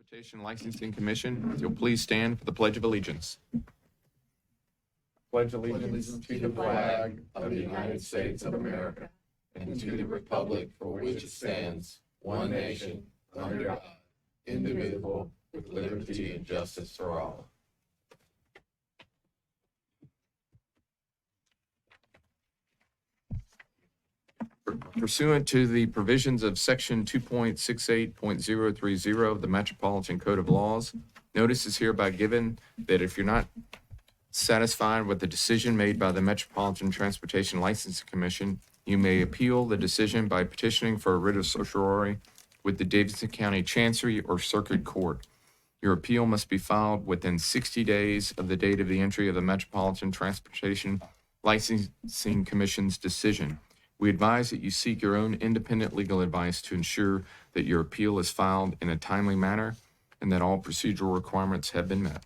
Transportation Licensing Commission, if you'll please stand for the Pledge of Allegiance. Pledge allegiance to the flag of the United States of America and to the republic for which it stands, one nation, under God, indivisible, with liberty and justice for all. Pursuant to the provisions of Section 2.68.030 of the Metropolitan Code of Laws, notice is hereby given that if you're not satisfied with the decision made by the Metropolitan Transportation Licensing Commission, you may appeal the decision by petitioning for a writ of certiorari with the Davidson County Chancery or Circuit Court. Your appeal must be filed within 60 days of the date of the entry of the Metropolitan Transportation Licensing Commission's decision. We advise that you seek your own independent legal advice to ensure that your appeal is filed in a timely manner and that all procedural requirements have been met.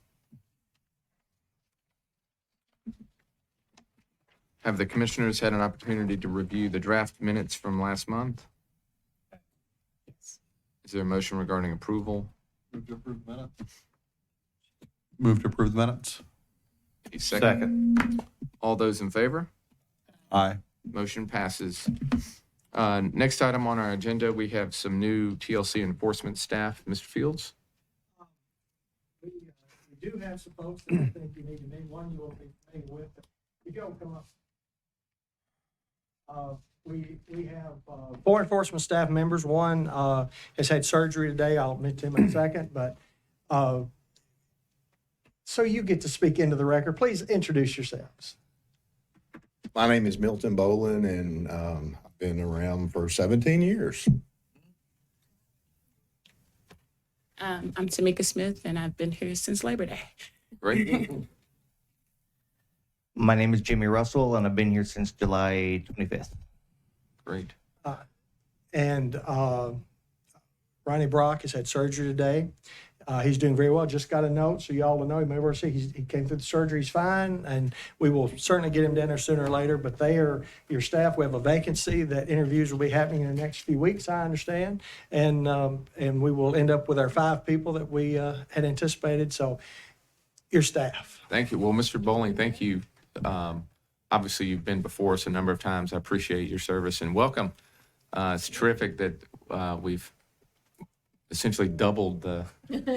Have the commissioners had an opportunity to review the draft minutes from last month? Is there a motion regarding approval? Move to approve the minutes. Move to approve the minutes. A second. All those in favor? Aye. Motion passes. Next item on our agenda, we have some new TLC enforcement staff. Mr. Fields? We do have some folks that I think you need to meet. One you will be familiar with. If you'll come up. We have 4 enforcement staff members. One has had surgery today. I'll admit to him in a second. But so you get to speak into the record. Please introduce yourselves. My name is Milton Bolin, and I've been around for 17 years. I'm Tamika Smith, and I've been here since Labor Day. Great. My name is Jimmy Russell, and I've been here since July 25th. Great. And Ronnie Brock has had surgery today. He's doing very well. Just got a note, so you all will know. You may well see he came through the surgery. He's fine, and we will certainly get him down there sooner or later. But they are your staff. We have a vacancy that interviews will be happening in the next few weeks, I understand, and we will end up with our 5 people that we had anticipated. So, your staff. Thank you. Well, Mr. Bowling, thank you. Obviously, you've been before us a number of times. I appreciate your service and welcome. It's terrific that we've essentially doubled the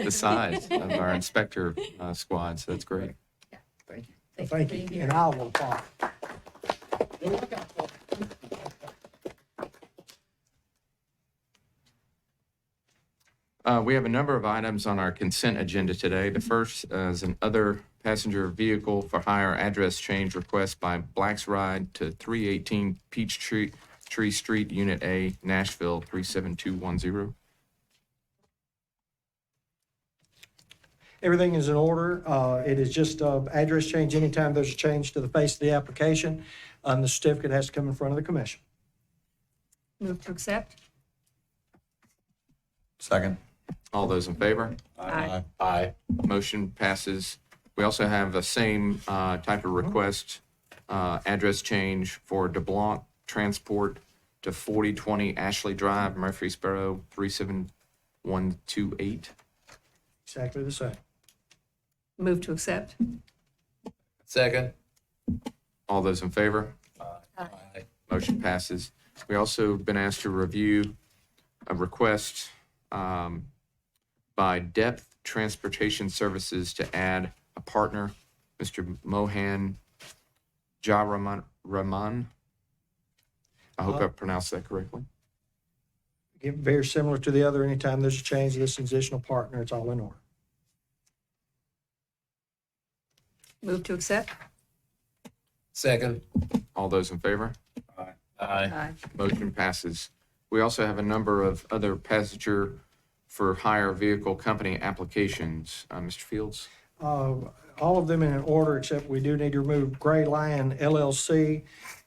size of our inspector squad, so that's great. Yeah. Thank you. Thank you. And I will apply. We have a number of items on our consent agenda today. The first is an other passenger vehicle for hire address change request by Black's Ride to 318 Peachtree Street, Unit A, Nashville, 37210. Everything is in order. It is just address change. Anytime there's a change to the face of the application, the certificate has to come in front of the commission. Move to accept. Second. All those in favor? Aye. Aye. Motion passes. We also have the same type of request, address change for DeBlanc Transport to 4020 Ashley Drive, Murfreesboro, 37128. Exactly the same. Move to accept. Second. All those in favor? Aye. Motion passes. We also been asked to review a request by Depth Transportation Services to add a partner, Mr. Mohan Jaraman. I hope I pronounced that correctly. Again, very similar to the other. Anytime there's a change, this additional partner, it's all in order. Move to accept. Second. All those in favor? Aye. Aye. Motion passes. We also have a number of other passenger for hire vehicle company applications. Mr. Fields? All of them in order, except we do need to remove Gray Lion LLC.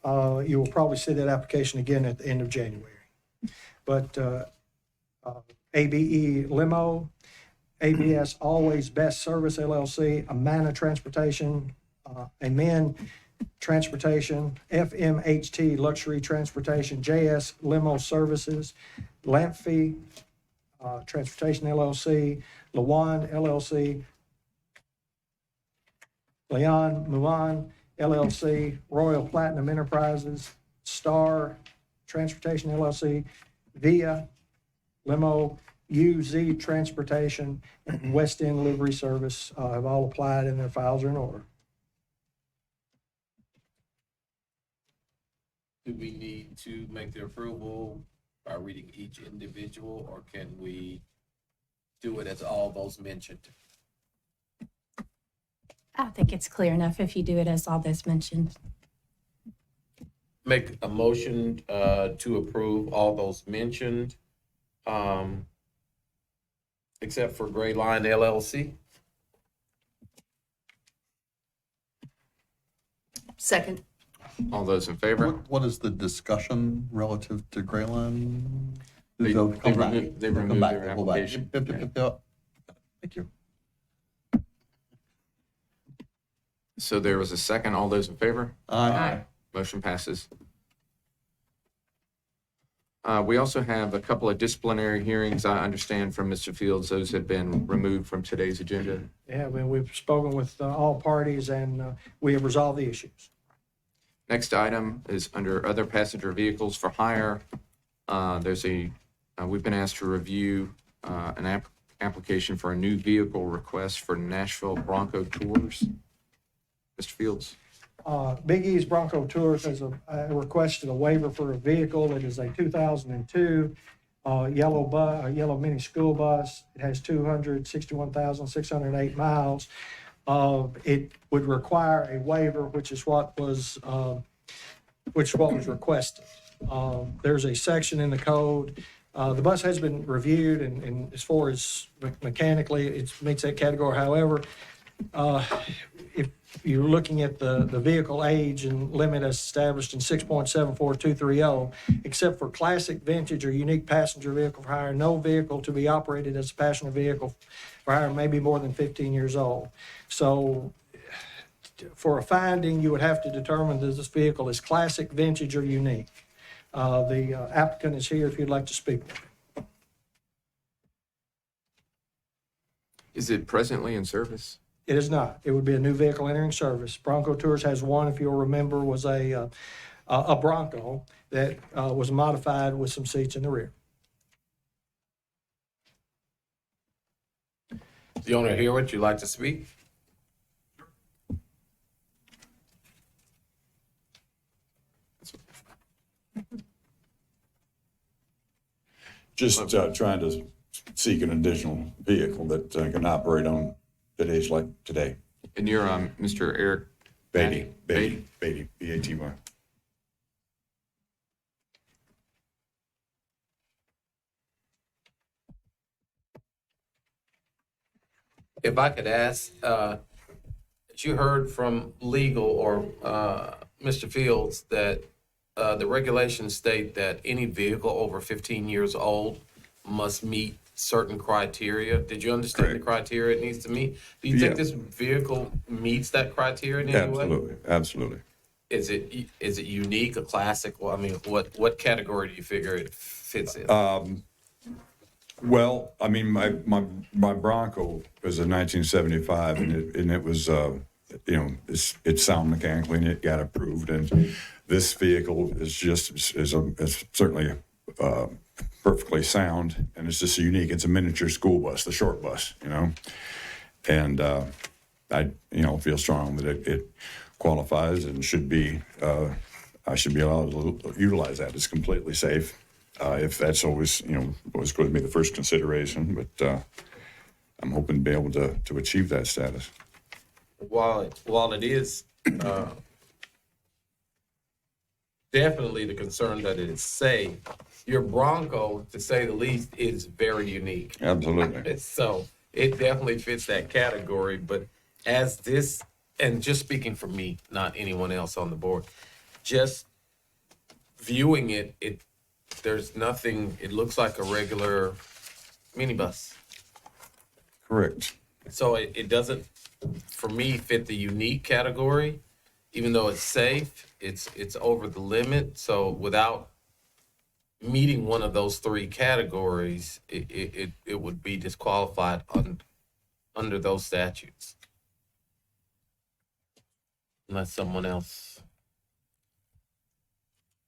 You will probably see that application again at the end of January. But ABE Limo, ABS Always Best Service LLC, Amana Transportation, Amen Transportation, FMHT Luxury Transportation, JS Limo Services, Lamphy, Transportation LLC, Lawan LLC, Leon Muan LLC, Royal Platinum Enterprises, Star Transportation LLC, Via Limo, UZ Transportation, and West End Livery Service have all applied and their files are in order. Do we need to make the approval by reading each individual, or can we do it as all those mentioned? I think it's clear enough if you do it as all those mentioned. Make a motion to approve all those mentioned, except for Gray Line LLC. Second. All those in favor? What is the discussion relative to Grayland? They They'll come back. removed They'll come their back. They'll go back. application. Yep, yep, yep, yep. Thank you. So there was a second. All those in favor? Aye. Motion passes. We also have a couple of disciplinary hearings. I understand from Mr. Fields, those have been removed from today's agenda. Yeah, we've spoken with all parties and we have resolved the issues. Next item is under other passenger vehicles for hire. We've been asked to review an application for a new vehicle request for Nashville Bronco Tours. Mr. Fields. Big E's Bronco Tours has requested a waiver for a vehicle. It is a 2002 yellow mini school bus. It has 261,608 miles. It would require a waiver, which is what was requested. There's a section in the code. The bus has been reviewed, and as far as mechanically, it meets that category. However, if you're looking at the vehicle age and limit as established in 6.74230, except for classic, vintage, or unique passenger vehicle for hire, no vehicle to be operated as a passenger vehicle for hire may be more than 15 years old. So for a finding, you would have to determine that this vehicle is classic, vintage, or unique. The applicant is here if you'd like to speak. Is it presently in service? It is not. It would be a new vehicle entering service. Bronco Tours has one, if you'll remember, was a Bronco that was modified with some seats in the rear. The owner here, would you like to speak? Just trying to seek an additional vehicle that can operate on the days like today. And you're Mr. Eric Beatty, B-A-T-Y. If I could ask, you heard from legal or Mr. Fields that the regulations state that any vehicle over 15 years old must meet certain criteria. Did you understand the criteria it needs to meet? Do you think this vehicle meets that criteria in any way? Absolutely, absolutely. Is it unique, a classic? Well, I mean, what category do you figure it fits in? Well, I mean, my Bronco was a 1975, and it was it's sound mechanically, and it got approved. And this vehicle is certainly perfectly sound, and it's just unique. It's a miniature school bus, the short bus, and I feel strong that it qualifies and should be. I should be allowed to utilize that. It's completely safe. If that's always going to be the first consideration, but I'm hoping to be able to achieve that status. While it is definitely the concern that it is safe, your Bronco, to say the least, is very unique. Absolutely. So it definitely fits that category. But as this, and just speaking for me, not anyone else on the board, just viewing it, there's nothing. It looks like a regular minibus. Correct. So it doesn't, for me, fit the unique category. Even though it's safe, it's over the limit. So without meeting one of those three categories, it would be disqualified under those statutes. Unless someone else.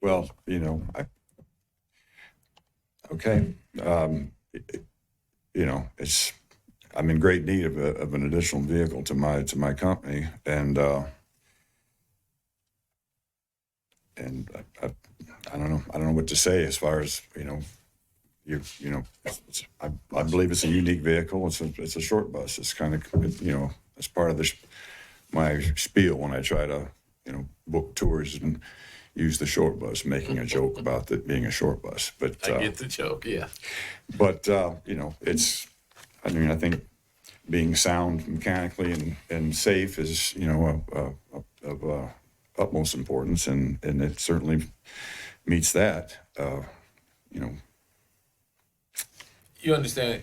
Well, okay. I'm in great need of an additional vehicle to my company, and I don't know what to say as far as I believe it's a unique vehicle. It's a short bus. It's kind of it's part of my spiel when I try to book tours and use the short bus, making a joke about it being a short bus. But I get the joke, yeah. But I think being sound mechanically and safe is of utmost importance, and it certainly meets that. You understand?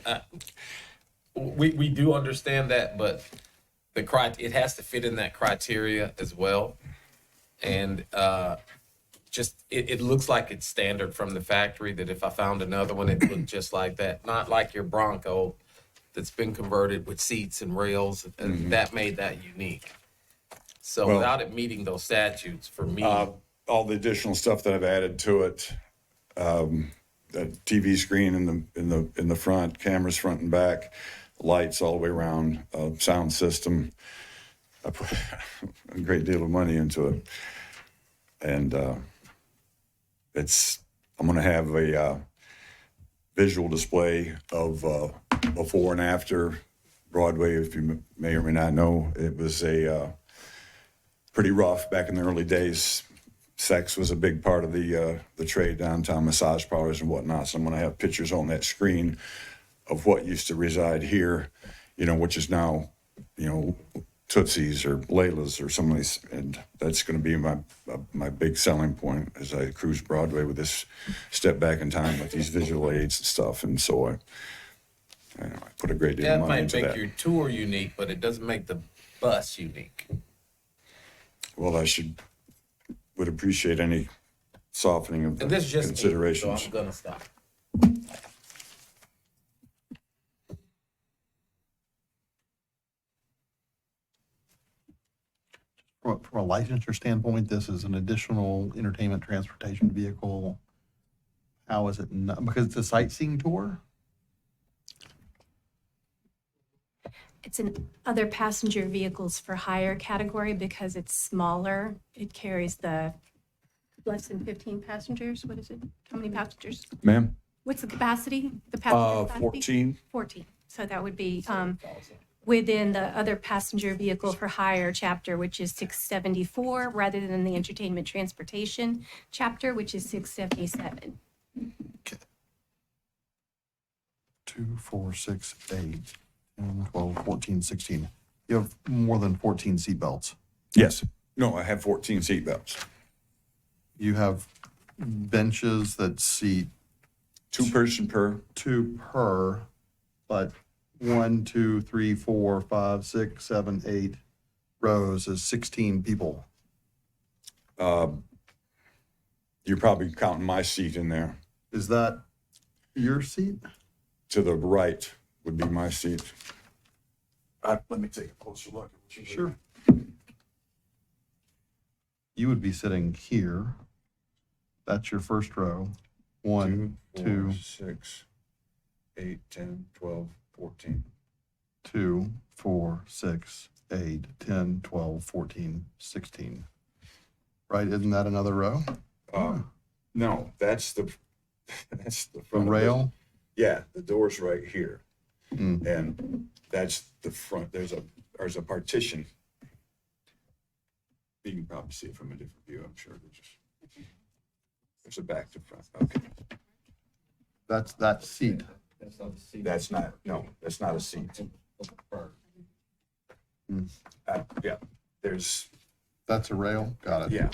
We do understand that, but it has to fit in that criteria as well, and it looks like it's standard from the factory. That if I found another one, it looked just like that, not like your Bronco that's been converted with seats and rails, and that made that unique. So Well, without it meeting those statutes, for me, all the additional stuff that I've added to it, the TV screen in the front, cameras front and back, lights all the way around, sound system. I put a great deal of money into it, and I'm going to have a visual display of before and after Broadway. If you may or may not know, it was a pretty rough back in the early days. Sex was a big part of the trade downtown, massage parlors and whatnot. So I'm going to have pictures on that screen of what used to reside here, which is now, Tootsie's or Layla's or some of these, and that's going to be my big selling point as I cruise Broadway with this step back in time with these visual aids and stuff. And so I put a great deal of that money might into make that. your tour unique, but it doesn't make the bus unique. Well, would appreciate any softening of the And this is just me, so considerations. I'm gonna stop. From a licensure standpoint, this is an additional entertainment transportation vehicle. How is it not, because it's a sightseeing tour? It's an other passenger vehicles for hire category because it's smaller. It carries the less than 15 passengers. What is it? How many passengers? Ma'am? What's the capacity? The passenger capacity? 14. 14. So that would be within the other passenger vehicle for hire chapter, which is 674, rather than the entertainment transportation chapter, which is 677. 2, 4, 6, 8, 10, 12, 14, 16. You have more than 14 seatbelts. Yes. No, I have 14 seatbelts. You have benches that seat Two person per. 2 per, but 1, 2, 3, 4, 5, 6, 7, 8 rows is 16 people. You're probably counting my seat in there. Is that your seat? To the right would be my seat. Let me take a closer look. Sure. You would be sitting here. That's your first row. 1, 2, 6, 8, 10, 12, 14. 2, 4, 6, 8, 10, 12, 14, 16. Right? Isn't that another row? No, that's the The front rail? Yeah, the door's right here. Mm. And that's the front. There's a partition. You can probably see it from a different view, I'm sure. There's a back to front. Okay. That's that seat. That's not a seat. Mm. Yeah, there's, That's a rail? Got it. yeah.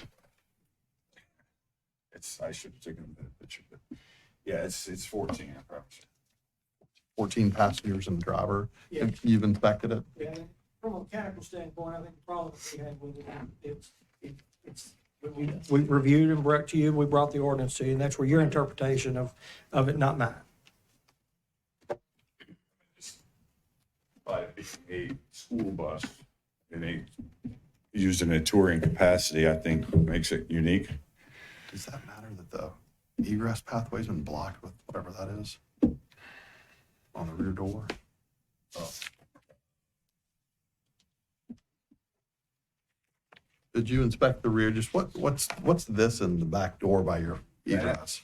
I should have taken a better picture, but yeah, it's 14, I promise. 14 passengers and driver. Yeah. You've inspected it? Yeah, from a mechanical standpoint, I think the problem we had with it, we We reviewed and brought to you, we brought the ordinance to you, and that's where your interpretation of it, not mine. By a school bus used in a touring capacity, I think makes it unique. Does that matter that the egress pathway's been blocked with whatever that is on the rear door? Oh. Did you inspect the rear? Just what's this in the back door by your egress?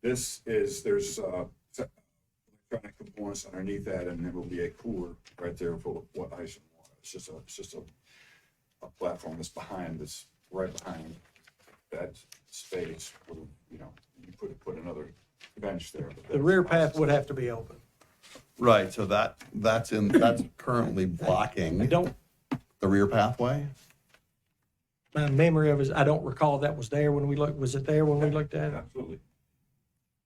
This is, there's electronic components underneath that, and there will be a cooler right there for what ice and water. It's just a platform that's right behind that space where, you know, you put another bench there. but The rear that's- path would have to be open. Right, so that's currently blocking I don't, the rear pathway? my memory of it is, I don't recall that was there when we looked, was it there when we looked at it? Absolutely.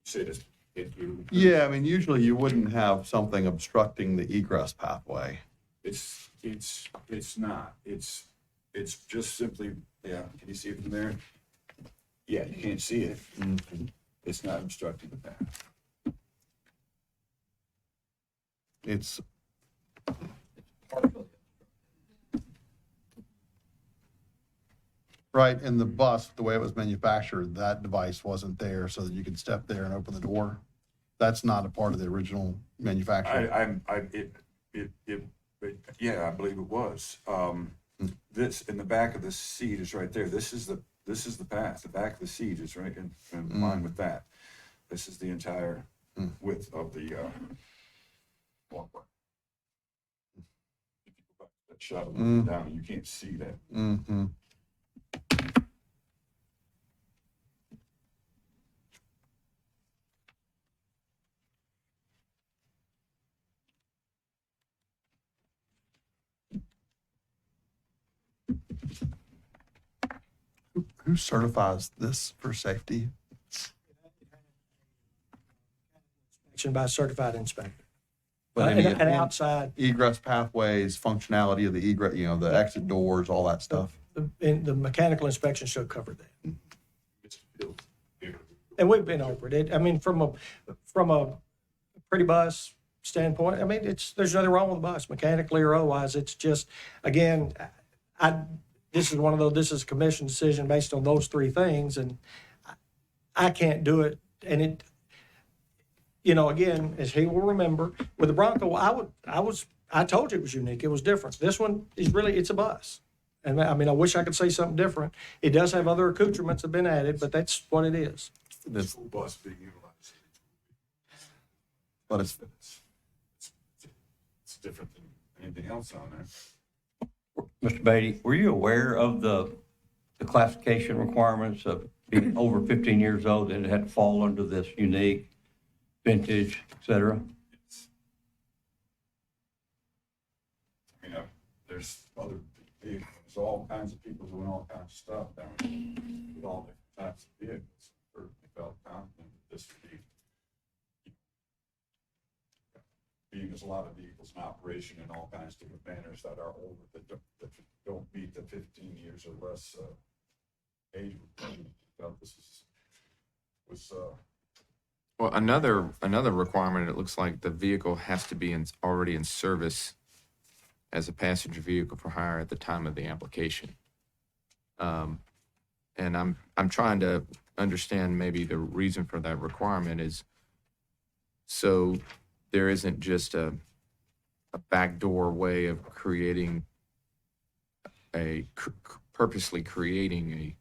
Say this, if you. Yeah, I mean, usually you wouldn't have something obstructing the egress pathway. It's not, it's just simply, yeah, can you see it from there? Yeah, you can't see it. It's not obstructing the path. It's, right, and the bus, the way it was manufactured, that device wasn't there so that you could step there and open the door. That's not a part of the original manufacturing. Yeah, I believe it was. This, in the back of the seat is right there. This is the path. The back of the seat is right in line with that. This is the entire width of the walkway. If you go back to that shot of looking down, you can't see that. Mm-hmm. Who certifies this for safety? Inspection by a certified inspector. But And any outside, egress pathways, functionality of the egress, the exit doors, all that stuff. the mechanical inspection should cover that. It's built here. And we've been over it. I mean, from a pretty bus standpoint, I mean, there's nothing wrong with the bus, mechanically or otherwise. It's just, again, this is a commission decision based on those three things, and I can't do it. And it, again, as he will remember, with the Bronco, I told you it was unique. It was different. This one is really, it's a bus. And I mean, I wish I could say something different. It does have other accoutrements that have been added, but that's what it is. The school bus being utilized. But it's different than anything else on there. Mr. Beatty, were you aware of the classification requirements of being over 15 years old, and it had to fall under this unique, vintage, et cetera? There's other vehicles, there's all kinds of people doing all kinds of stuff down there with all different types of vehicles. Certainly felt confident that this would be, being there's a lot of vehicles in operation in all kinds of different manners that are older, that don't meet the 15 years or less age requirement. Felt this was Well, another requirement, it looks like the vehicle has to be already in service as a passenger vehicle for hire at the time of the application. And I'm trying to understand maybe the reason for that requirement is so there isn't just a backdoor way of creating purposely creating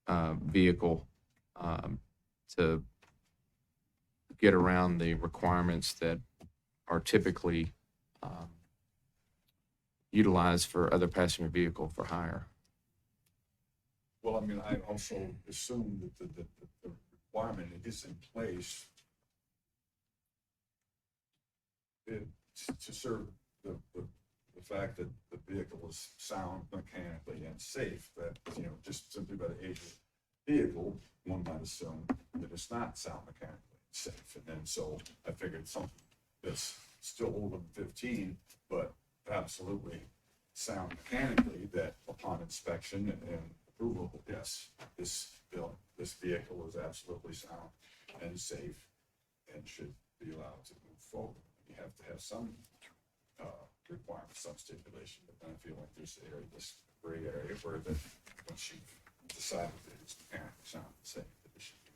a vehicle to get around the requirements that are typically utilized for other passenger vehicle for hire. well, I mean, I also assume that the requirement is in place to serve the fact that the vehicle is sound mechanically and safe, that, just simply by the age of the vehicle, one might assume that it's not sound mechanically safe. And then so I figured something that's still older than 15, but absolutely sound mechanically, that upon inspection and approval, yes, this vehicle is absolutely sound and safe and should be allowed to move forward. You have to have some requirements, some stipulation, but then I feel like there's this gray area where once you've decided that it's mechanically sound and safe, that it should be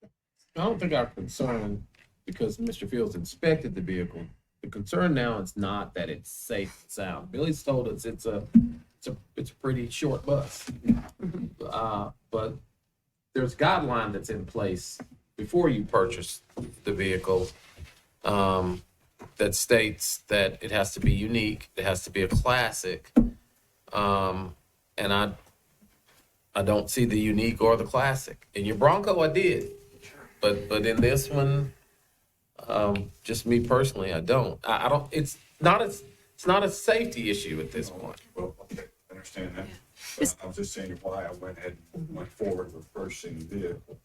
approved. I don't think our concern, because Mr. Fields inspected the vehicle, the concern now is not that it's safe and sound. Billy's told us it's a pretty short bus. But there's guideline that's in place before you purchase the vehicle, that states that it has to be unique, it has to be a classic. And I don't see the unique or the classic. In your Bronco, I did. But in this one, just me personally, I don't. I don't. It's not a safety issue at this point. Well, okay, I understand that. But I was just saying why I went ahead and went forward with purchasing the vehicle,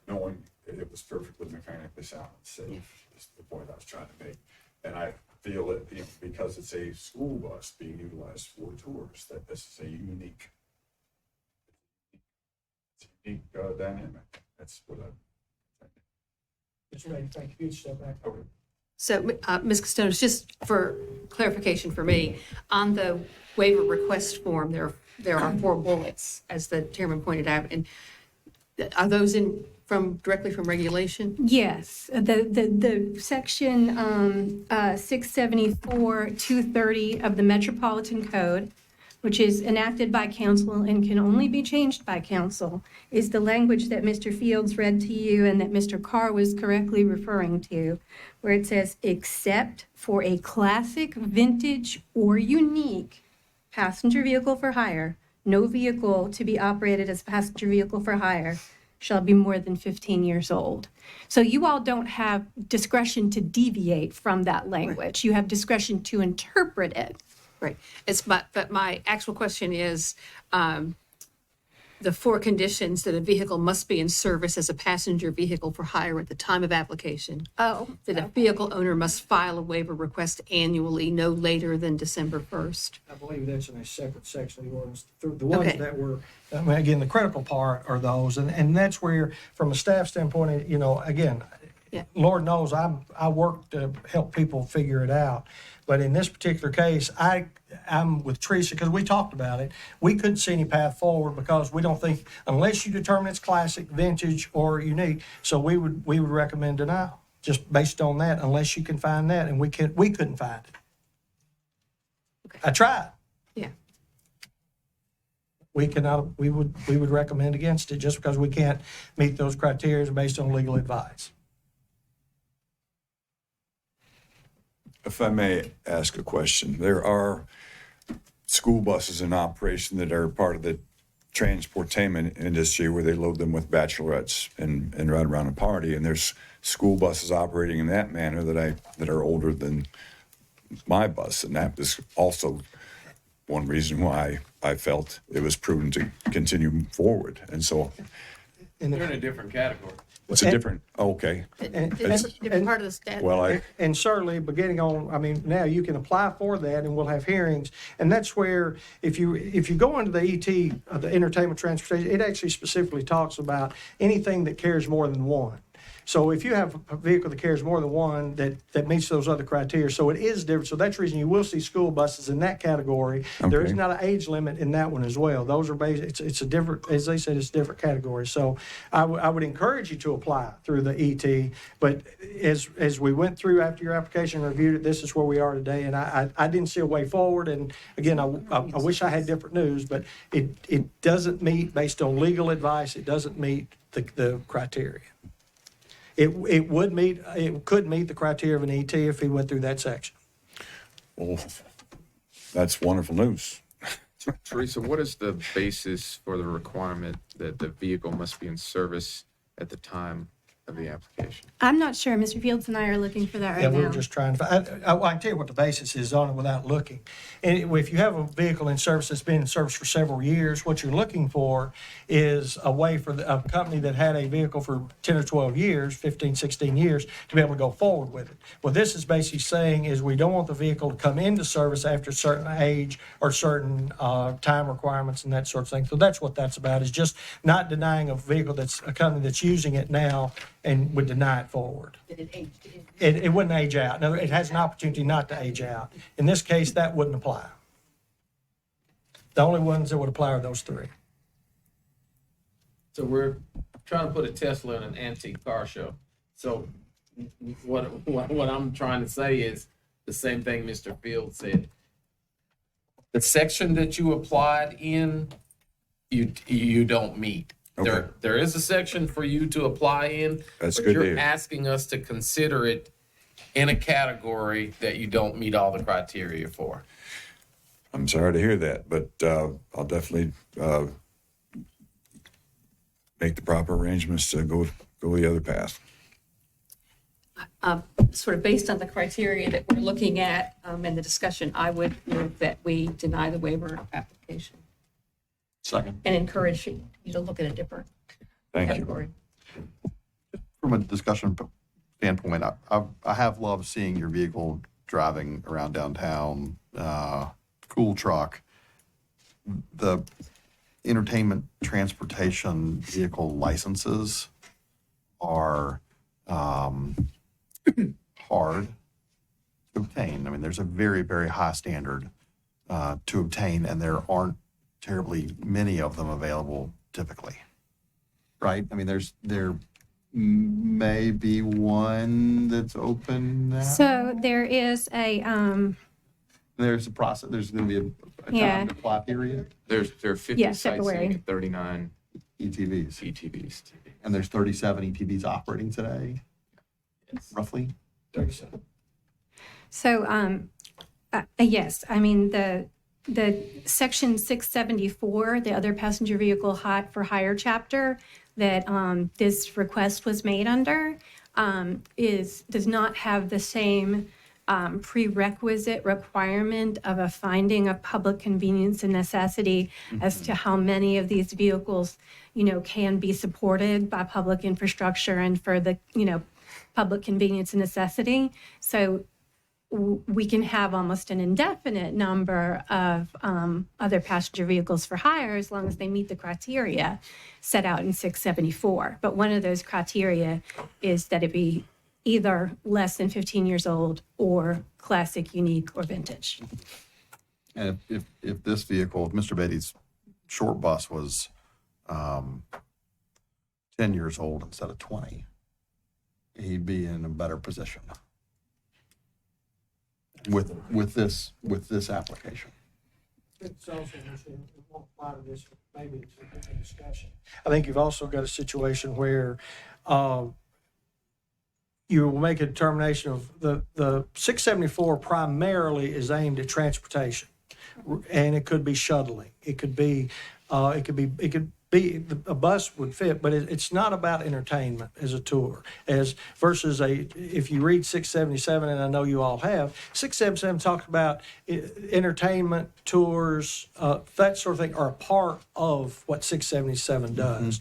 knowing that it was perfectly mechanically sound and safe, is the point I was trying to make. And I feel that, because it's a school bus being utilized for tours, that this is a unique dynamic. That's what Mr. Bailey, thank you. Step back. okay. So, Ms. Costones, just for clarification for me, on the waiver request form, there are 4 bullets, as the chairman pointed out, and are those directly from regulation? Yes, the section 674-230 of the Metropolitan Code, which is enacted by council and can only be changed by council, is the language that Mr. Fields read to you and that Mr. Carr was correctly referring to, where it says, except for a classic, vintage, or unique passenger vehicle for hire, no vehicle to be operated as a passenger vehicle for hire shall be more than 15 years old. So you all don't have discretion to deviate from that language. You have discretion to interpret it. Right. But my actual question is, the 4 conditions that a vehicle must be in service as a passenger vehicle for hire at the time of application. Oh. That a vehicle owner must file a waiver request annually, no later than December 1st. I believe that's in a separate section of the ordinance. The ones Okay. that were, I mean, again, the critical part are those, and that's where, from a staff standpoint, again, Yeah. Lord knows I work to help people figure it out. But in this particular case, I'm with Teresa because we talked about it. We couldn't see any path forward because we don't think, unless you determine it's classic, vintage, or unique, so we would recommend denial just based on that, unless you can find that, and we couldn't find it. Okay. I tried. Yeah. We would recommend against it just because we can't meet those criteria based on legal advice. If I may ask a question, there are school buses in operation that are part of the transportainment industry where they load them with bachelorettes and ride around a party. And there's school buses operating in that manner that are older than my bus. And that was also one reason why I felt it was prudent to continue forward. And so And They're in a different category. it's a different, okay. Different part of the statute. Well, And certainly, beginning on, now you can apply for that, and we'll have hearings. And that's where, if you go into the ET, the entertainment transportation, it actually specifically talks about anything that carries more than one. So if you have a vehicle that carries more than one that meets those other criteria, so it is different. So that's the reason you will see school buses in that category. There is Okay. not an age limit in that one as well. Those are it's a different, as they said, it's a different category. So I would encourage you to apply through the ET. But as we went through after your application and reviewed it, this is where we are today. And I didn't see a way forward. And again, I wish I had different news, but it doesn't meet, based on legal advice, it doesn't meet the criteria. It could meet the criteria of an ET if he went through that section. well, that's wonderful news. Teresa, what is the basis for the requirement that the vehicle must be in service at the time of the application. I'm not sure. Mr. Fields and I are looking for that Yeah, right we were now. just trying to, I can tell you what the basis is on it without looking. And if you have a vehicle in service that's been in service for several years, what you're looking for is a way for a company that had a vehicle for 10 or 12 years, 15, 16 years, to be able to go forward with it. What this is basically saying is we don't want the vehicle to come into service after a certain age or certain time requirements and that sort of thing. So that's what that's about, is just not denying a vehicle that's a company that's using it now and would deny it forward. It wouldn't age out. No, it has an opportunity not to age out. In this case, that wouldn't apply. The only ones that would apply are those three. So we're trying to put a Tesla in an antique car show. So what I'm trying to say is the same thing Mr. Fields said. The section that you applied in, you don't meet. Okay. There is a section for you to apply in, That's but good to you're hear. asking us to consider it in a category that you don't meet all the criteria for. I'm sorry to hear that, but I'll definitely make the proper arrangements to go the other path. Sort of based on the criteria that we're looking at and the discussion, I would move that we deny the waiver application Second. and encourage you to look at a different Thank you. category. From a discussion standpoint, I have loved seeing your vehicle driving around downtown, cool truck. The entertainment transportation vehicle licenses are hard to obtain. I mean, there's a very, very high standard to obtain, and there aren't terribly many of them available typically. Right? I mean, there may be one that's open now. So there is There's a process, there's going to be a Yeah. time to apply period, There are 50 Yeah, sites February. and 39 ETVs. ETVs. And there's 37 ETVs operating today, roughly. So, yes, I mean, the section 674, the other passenger vehicle for hire chapter that this request was made under does not have the same prerequisite requirement of a finding of public convenience and necessity as to how many of these vehicles, can be supported by public infrastructure and for the, public convenience and necessity. So we can have almost an indefinite number of other passenger vehicles for hire as long as they meet the criteria set out in 674. But one of those criteria is that it be either less than 15 years old or classic, unique, or vintage. And if this vehicle, if Mr. Beatty's short bus was 10 years old instead of 20, he'd be in a better position with this application. It's also, it won't apply to this, maybe it's a different discussion. I think you've also got a situation where you will make a determination of the 674 primarily is aimed at transportation, and it could be shuttling. It could be a bus would fit, but it's not about entertainment as a tour, as versus if you read 677, and I know you all have, 677 talks about entertainment, tours, that sort of thing are a part of what 677 does.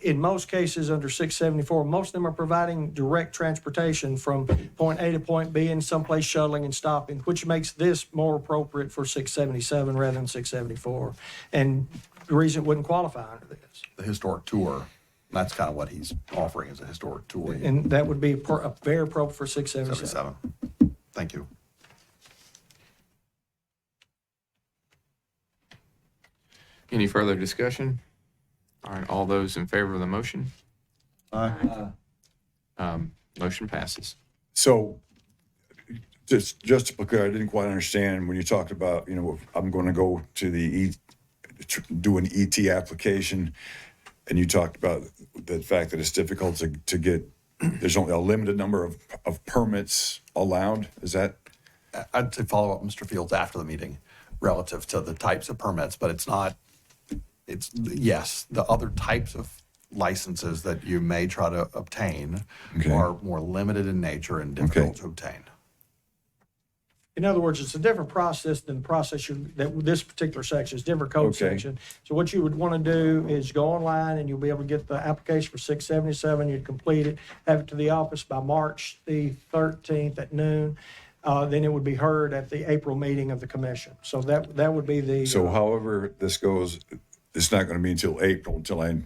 In most cases under 674, most of them are providing direct transportation from point A to point B and someplace shuttling and stopping, which makes this more appropriate for 677 rather than 674. And the reason it wouldn't qualify under this. The historic tour, that's kind of what he's offering as a historic tour. And that would be very appropriate for 677. 77. Thank you. Any further discussion? All right, all those in favor of the motion? Motion passes. So just to be clear, I didn't quite understand when you talked about, I'm going to go to do an ET application, and you talked about the fact that it's difficult to get, there's only a limited number of permits allowed. Is that? I'd say follow up Mr. Fields after the meeting relative to the types of permits, but yes, the other types of licenses that you may try to obtain Okay. are more limited in nature and difficult Okay. to obtain. In other words, it's a different process than the process that this particular section is, different code Okay. section. So what you would want to do is go online and you'll be able to get the application for 677. You'd complete it, have it to the office by March the 13th at noon. Then it would be heard at the April meeting of the commission. So that would be the. So however this goes, it's not going to be until April until I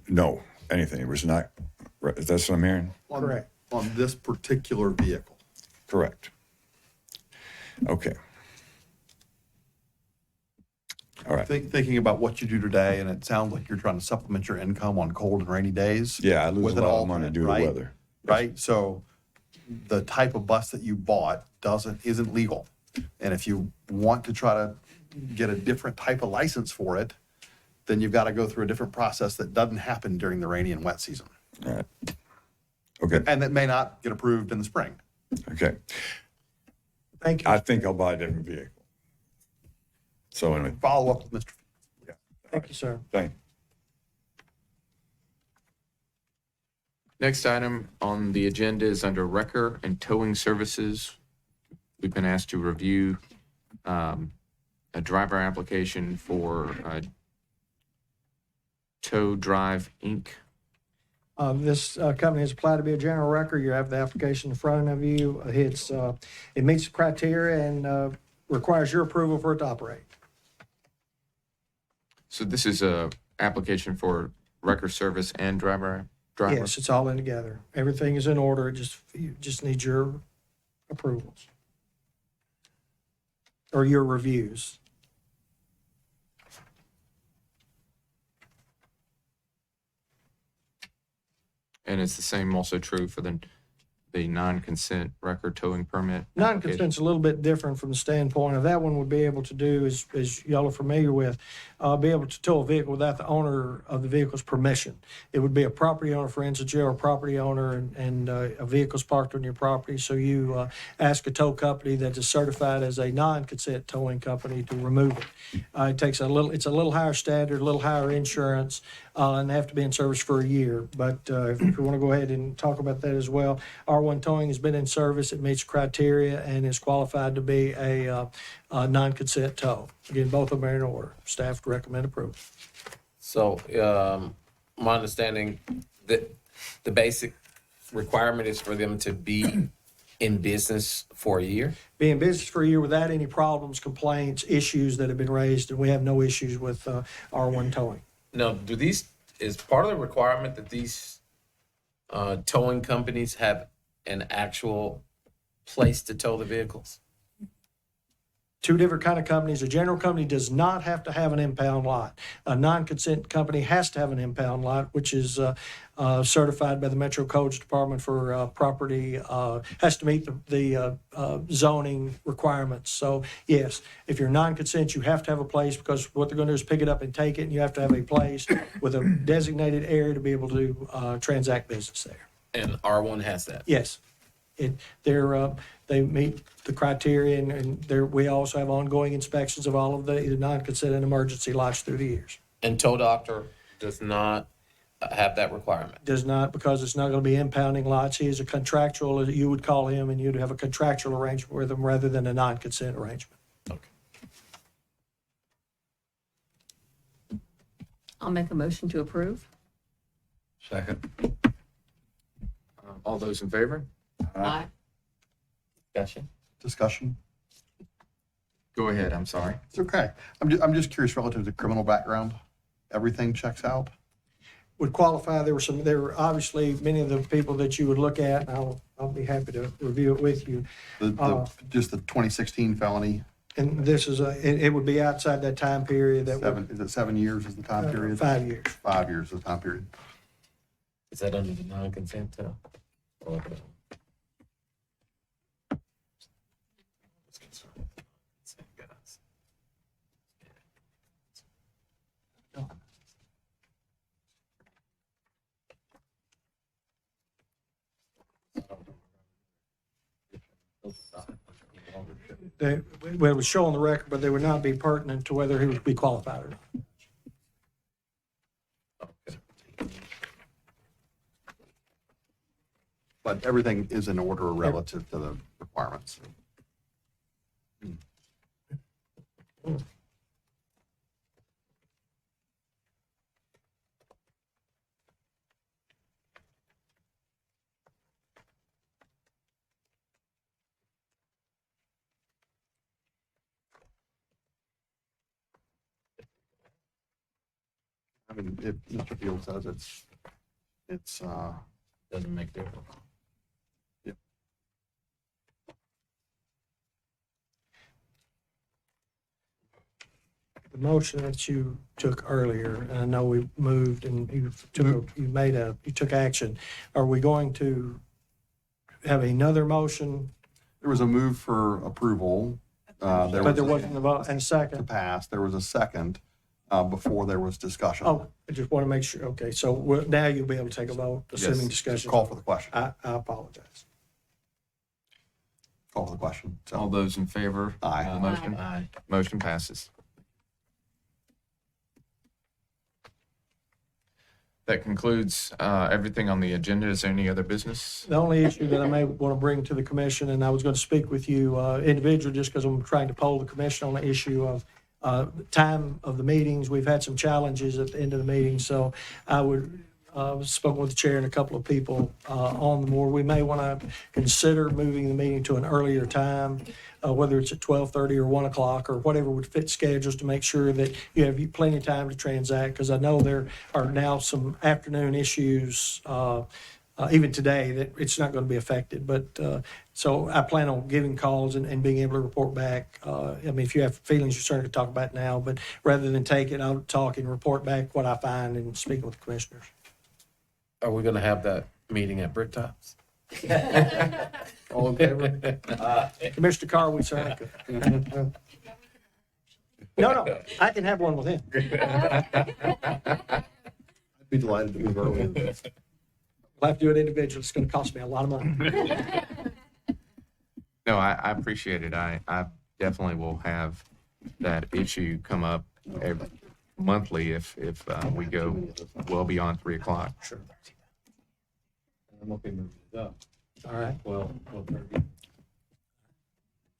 know anything. It was not, that's what I'm hearing? Correct. On this particular vehicle. Correct. Okay. All right. Thinking about what you do today, and it sounds like you're trying to supplement your income on cold and rainy days. Yeah, I lose with a an lot of money alternate, due to right? weather. Right? So the type of bus that you bought isn't legal. And if you want to try to get a different type of license for it, then you've got to go through a different process that doesn't happen during the rainy and wet season. All right. Okay. And that may not get approved in the spring. Okay. Thank you. I think I'll buy a different vehicle. So anyway, Follow up with Mr. Thank you, sir. thank you. Next item on the agenda is under wrecker and towing services. We've been asked to review a driver application for Tow Drive, Inc. This company has applied to be a general wrecker. You have the application in front of you. It meets the criteria and requires your approval for it to operate. So this is a application for wrecker service and driver? Yes, it's all in together. Everything is in order. You just need your approvals or your reviews. And it's the same also true for the non-consent record towing permit? Non-consent's a little bit different from the standpoint of that one would be able to do, as y'all are familiar with, be able to tow a vehicle without the owner of the vehicle's permission. It would be a property owner, for instance, you're a property owner and a vehicle's parked on your property, so you ask a tow company that is certified as a non-consent towing company to remove it. It's a little higher standard, a little higher insurance, and they have to be in service for a year. But if you want to go ahead and talk about that as well, R1 Towing has been in service, it meets criteria, and is qualified to be a non-consent tow. Again, both of them are in order. Staff would recommend approval. So, my understanding that the basic requirement is for them to be in business for a year? Be in business for a year without any problems, complaints, issues that have been raised, and we have no issues with R1 Towing. Now, is part of the requirement that these towing companies have an actual place to tow the vehicles? Two different kind of companies. A general company does not have to have an impound lot. A non-consent company has to have an impound lot, which is certified by the Metro Codes Department for property, has to meet the zoning requirements. So yes, if you're non-consent, you have to have a place, because what they're going to do is pick it up and take it, and you have to have a place with a designated area to be able to transact business there. And R1 has that? Yes. They meet the criteria, and we also have ongoing inspections of all of the either non-consent and emergency lots through the years. And Tow Doctor does not have that requirement? Does not, because it's not going to be impounding lots. He is a contractual, you would call him, and you'd have a contractual arrangement with him rather than a non-consent arrangement. Okay. I'll make a motion to approve. Second. All those in favor? Aye. Gotcha. Discussion? Go ahead, I'm sorry. It's okay. I'm just curious relative to criminal background. Everything checks out? Would qualify, there were obviously many of the people that you would look at, and I'll be happy to review it with you. Just the 2016 felony? And this is it would be outside that time period. Is it 7 years is the time period? 5 years. 5 years is the time period. Is that under the non-consent tow? Well, it would show on the record, but they would not be pertinent to whether he would be qualified or not. but everything is in order relative to the requirements. I mean, if Mr. Field says it's, Doesn't make difference. The motion that you took earlier, and I know we moved and you took action. Are we going to have another motion? there was a move for approval. But there wasn't a vote and a To second? pass, there was a second before there was discussion. Oh, I just want to make sure. Okay, so now you'll be able to take a vote, assuming discussion. Call for the question. I apologize. Call for the question. All So, those in favor? aye. of the motion? Aye. Motion passes. That concludes everything on the agenda. Is there any other business? The only issue that I may want to bring to the commission, and I was going to speak with you individually just because I'm trying to poll the commission on the issue of time of the meetings. We've had some challenges at the end of the meeting, so I would, spoken with the chair and a couple of people on the board. We may want to consider moving the meeting to an earlier time, whether it's at 12:30 or 1 o'clock or whatever would fit schedules to make sure that you have plenty of time to transact, because I know there are now some afternoon issues, even today, that it's not going to be affected. But so I plan on giving calls and being able to report back. I mean, if you have feelings, you're certainly to talk about it now, but rather than take it, I'll talk and report back what I find and speak with the commissioners. Are we gonna have that meeting at Bricktops? All in favor? Commissioner Carr, we certainly could. No, I can have one with him. I'd be delighted to move early. We'll have to do it individually. It's going to cost me a lot of money. No, I appreciate it. I definitely will have that issue come up monthly if we go well beyond 3 o'clock. Sure. I'm okay moving it up. All right. Well,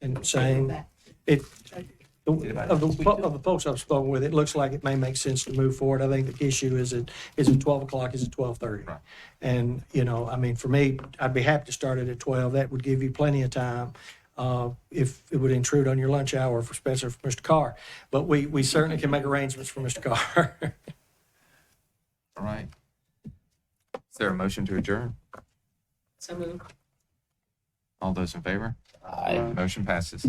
And saying, of the folks I've spoken with, it looks like it may make sense to move forward. I think the issue is it 12 o'clock, is it 12:30? Right. And, I mean, for me, I'd be happy to start it at 12. That would give you plenty of time. If it would intrude on your lunch hour, especially for Mr. Carr. But we certainly can make arrangements for Mr. Carr. All right. Is there a motion to adjourn? So moved. All those in favor? Aye. Motion passes.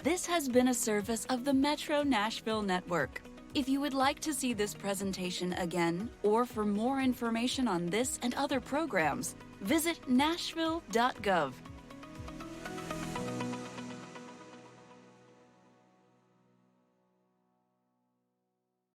This has been a service of the Metro Nashville Network. If you would like to see this presentation again, or for more information on this and other programs, visit nashville.gov.